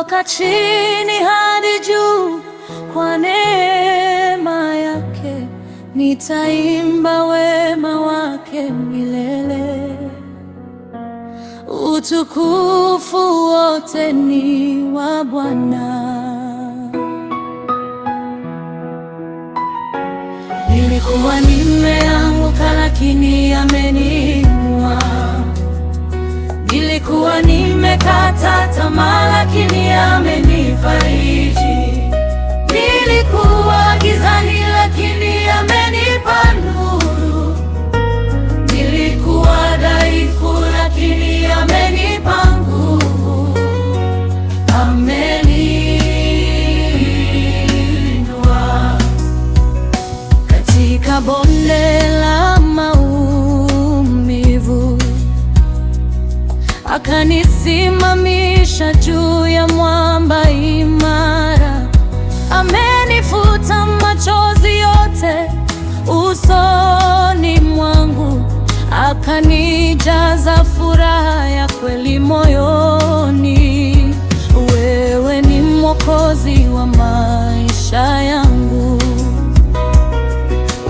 kutoka chini hadi juu, kwa neema yake nitaimba wema wake milele. Utukufu wote ni wa Bwana. Nilikuwa nimeanguka lakini ameniinua. Nilikuwa nimekata tamaa lakini amenifariji. Nilikuwa gizani lakini amenipa nuru. Nilikuwa dhaifu lakini amenipa nguvu. Ameniinua katika bonde la maumivu, akanisimamisha juu ya mwamba imara. Amenifuta machozi yote usoni mwangu, akanijaza furaha ya kweli moyoni. Wewe ni Mwokozi wa maisha yangu,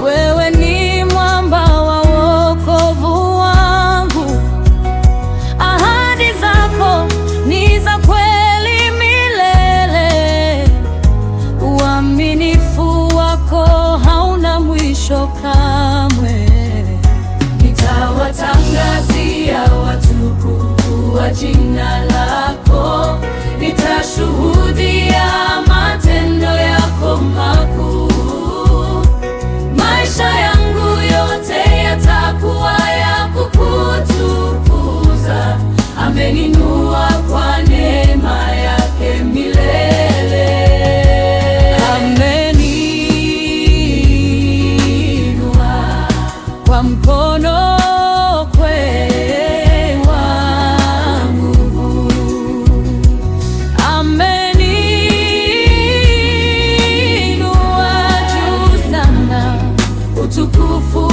wewe ni mwamba wa wokovu wangu. Ahadi zako ni za kweli milele, uaminifu wako hauna mwisho kamwe. Nitawatangazia watu ukuu wa jina lako, nitashuhudia matendo yako makuu. Maisha yangu yote yatakuwa ya kukutukuza. Ameninua kwa neema yake milele. Ameniinua kwa mkono wa nguvu. Ameniinua juu sana. Utukufu